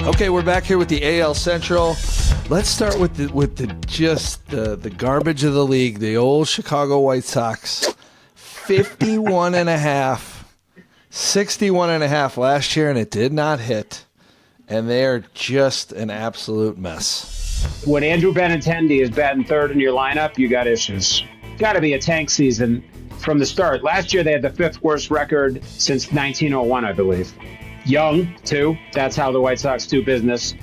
Okay, we're back here with the AL Central. Let's start with the garbage of the league, the old Chicago White Sox. 51.5, 61.5 last year, and it did not hit. And they are just an absolute mess. When Andrew Benintendi is batting third in your lineup, you got issues. Got to be a tank season from the start. Last year, they had the fifth worst record since 1901, I believe. Young, too. That's how the White Sox do business.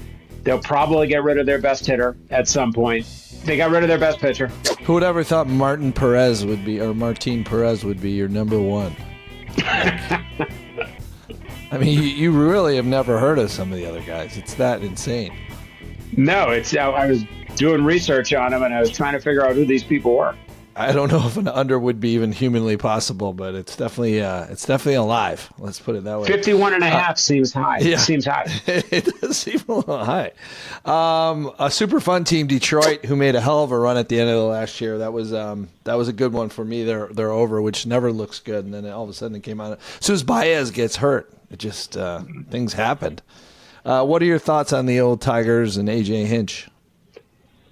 They'll probably get rid of their best hitter at some point. They got rid of their best pitcher. Who would ever thought Martin Perez would be your number one? I mean, you really have never heard of some of the other guys. It's that insane. No, I was doing research on them, and I was trying to figure out who these people were. I don't know if an under would be even humanly possible, but it's definitely alive. Let's put it that way. 51.5 seems high. Yeah. It seems high. It does seem a little high. A super fun team, Detroit, who made a hell of a run at the end of the last year. That was a good one for me. They're over, which never looks good, and then all of a sudden it came out. As soon as Baez gets hurt, it just things happened. What are your thoughts on the old Tigers and A.J. Hinch?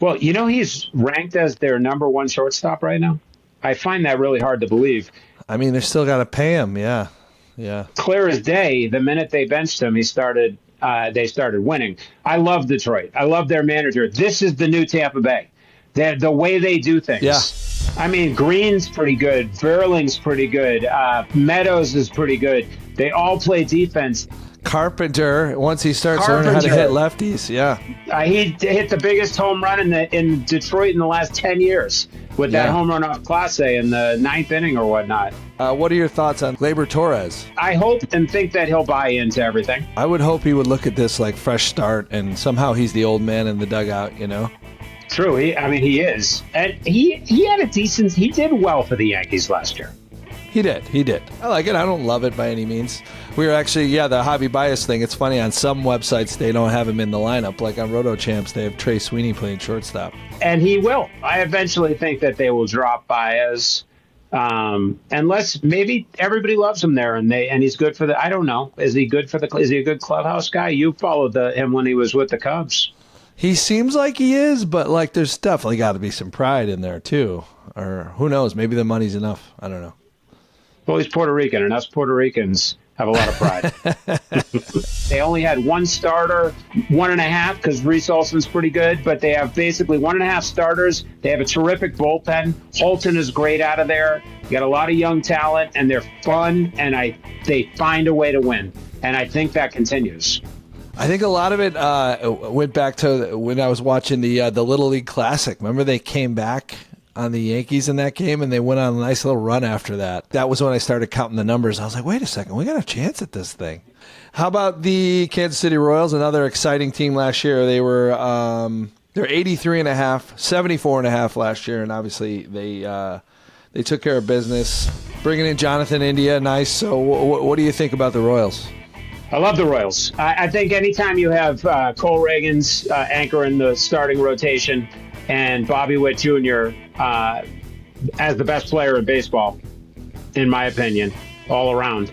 Well, he's ranked as their number one shortstop right now. I find that really hard to believe. I mean, they still got to pay him. Yeah. Clear as day, the minute they benched him, they started winning. I love Detroit. I love their manager. This is the new Tampa Bay. The way they do things. Yeah. I mean, Green's pretty good. Verling's pretty good. Meadows is pretty good. They all play defense. Carpenter, once he starts learning how to hit lefties, yeah. He hit the biggest home run in Detroit in the last 10 years with that home run off Clase in the ninth inning or whatnot. What are your thoughts on Gleyber Torres? I hope and think that he'll buy into everything. I would hope he would look at this like fresh start, and somehow he's the old man in the dugout, True. He is. And he did well for the Yankees last year. He did. I like it. I don't love it by any means. We were actually, the hobby bias thing. It's funny, on some websites they don't have him in the lineup. Like on Roto Champs, they have Trey Sweeney playing shortstop. And he will. I eventually think that they will drop Baez. Unless maybe everybody loves him there and he's good for I don't know. Is he a good clubhouse guy? You followed him when he was with the Cubs. He seems like he is, but there's definitely got to be some pride in there too. Or who knows, maybe the money's enough. I don't know. Well, he's Puerto Rican, and us Puerto Ricans have a lot of pride. They only had one starter, 1.5, because Reese Olson's pretty good, but they have basically 1.5 starters. They have a terrific bullpen. Holton is great out of there. You got a lot of young talent, and they're fun, and they find a way to win. And I think that continues. I think a lot of it went back to when I was watching the Little League Classic. Remember they came back on the Yankees in that game, and they went on a nice little run after that. That was when I started counting the numbers. I was like, wait a second, we got a chance at this thing. How about the Kansas City Royals, another exciting team last year? They were they're 83.5, 74.5 last year, and obviously they took care of business. Bringing in Jonathan India, nice. So what do you think about the Royals? I love the Royals. I think anytime you have Cole Reagans anchoring the starting rotation and Bobby Witt Jr. As the best player in baseball, in my opinion, all around,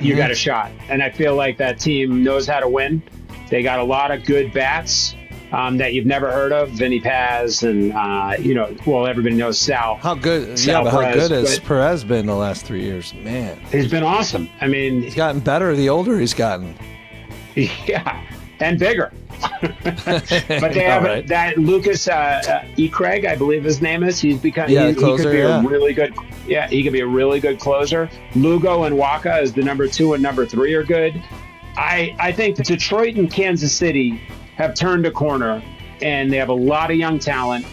you got a shot. And I feel like that team knows how to win. They got a lot of good bats that you've never heard of. Vinny Paz and, everybody knows Sal. How good has Perez been the last 3 years? Man. He's been awesome. I mean, he's gotten better the older he's gotten. Yeah, and bigger. But they have that Lucas E. Craig, I believe his name is. He's become he could be a really good. Yeah, he could be a really good closer. Lugo and Waka is the number 2 and number 3 are good. I think Detroit and Kansas City have turned a corner, and they have a lot of young talent.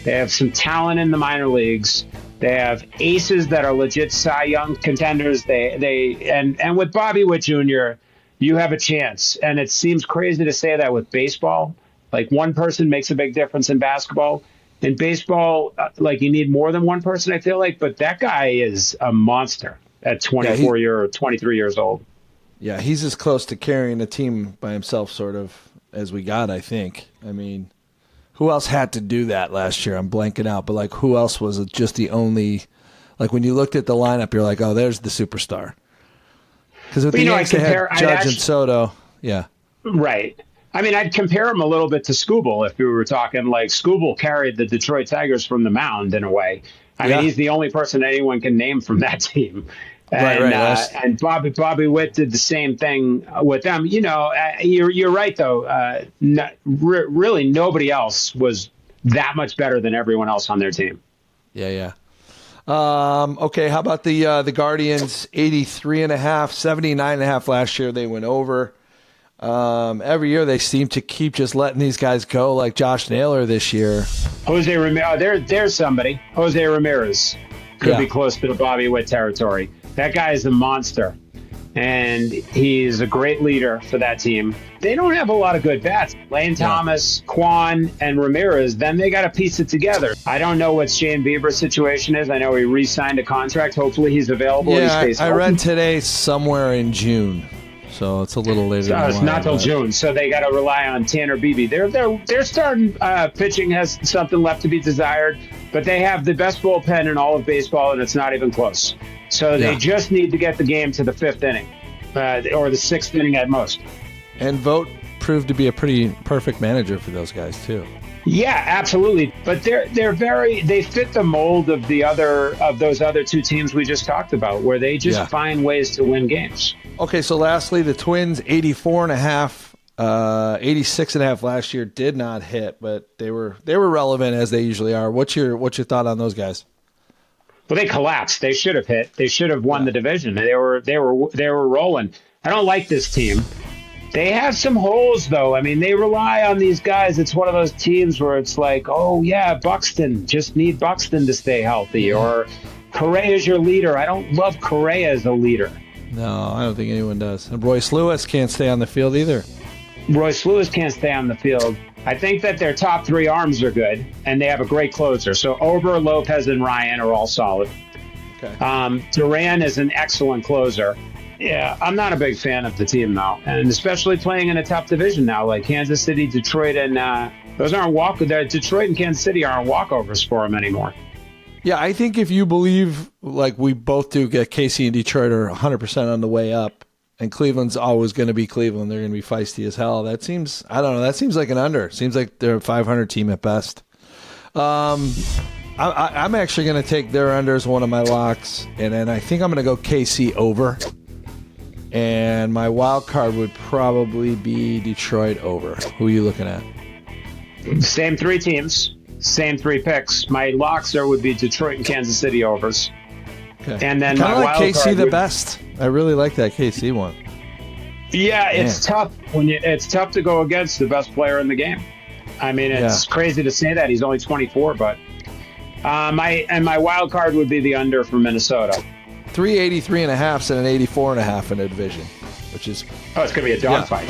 They have some talent in the minor leagues. They have aces that are legit Cy Young contenders. And with Bobby Witt Jr., you have a chance. And it seems crazy to say that with baseball. Like, one person makes a big difference in basketball. In baseball, you need more than one person, I feel like. But that guy is a monster at 23 years old. Yeah, he's as close to carrying a team by himself, sort of, as we got, I think. I mean, who else had to do that last year? I'm blanking out. But, who else was just the only – when you looked at the lineup, you're like, oh, there's the superstar. Because with the Yankees, they had Judge and Soto. Yeah. Right. I mean, I'd compare him a little bit to Skubal if we were talking like Skubal carried the Detroit Tigers from the mound in a way. I mean, he's the only person anyone can name from that team. And, and Bobby Witt did the same thing with them. You know, you're right, though. Really, nobody else was that much better than everyone else on their team. Yeah. Okay, how about the Guardians? 83.5, 79.5 last year. They went over. Every year they seem to keep just letting these guys go, like Josh Naylor this year. Jose Ramirez. There's somebody. Jose Ramirez could be close to the Bobby Witt territory. That guy is a monster, and he's a great leader for that team. They don't have a lot of good bats. Lane Thomas, Kwan, and Ramirez, then they got to piece it together. I don't know what Shane Bieber's situation is. I know he re-signed a contract. Hopefully he's available. Yeah, I read today somewhere in June. So it's a little later. So it's not till June, so they got to rely on Tanner Beebe. Their starting pitching has something left to be desired, but they have the best bullpen in all of baseball, and it's not even close. So they just need to get the game to the fifth inning, or the sixth inning at most. And Vogt proved to be a pretty perfect manager for those guys too. Yeah, absolutely. But they fit the mold of those other two teams we just talked about, where they just find ways to win games. Okay, so lastly, the Twins, 84.5, 86.5 last year, did not hit, but they were relevant as they usually are. What's your thought on those guys? Well, they collapsed. They should have hit. They should have won the division. They were rolling. I don't like this team. They have some holes, though. I mean, they rely on these guys. It's one of those teams where it's like, oh, yeah, Buxton. Just need Buxton to stay healthy. Or Correa's your leader. I don't love Correa as a leader. No, I don't think anyone does. And Royce Lewis can't stay on the field either. Royce Lewis can't stay on the field. I think that their top three arms are good, and they have a great closer. So Ober, Lopez, and Ryan are all solid. Okay. Duran is an excellent closer. Yeah, I'm not a big fan of the team, though, and especially playing in a tough division now, like Kansas City, Detroit, and those aren't Detroit and Kansas City aren't walkovers for them anymore. Yeah, I think if you believe, like we both do, get KC and Detroit are 100% on the way up, and Cleveland's always going to be Cleveland. They're going to be feisty as hell. That seems, I don't know, that seems like an under. Seems like they're a 500 team at best. I'm actually going to take their under as one of my locks, and then I think I'm going to go KC over. And my wild card would probably be Detroit over. Who are you looking at? Same three teams, same three picks. My locks would be Detroit and Kansas City overs. Okay. And then my wild KC card the best. I really like that KC one. Yeah, it's tough it's tough to go against the best player in the game. I mean, it's crazy to say that he's only 24, but my wild card would be the under for Minnesota. 383.5 and an 84.5 in a division, which is it's going to be a dogfight.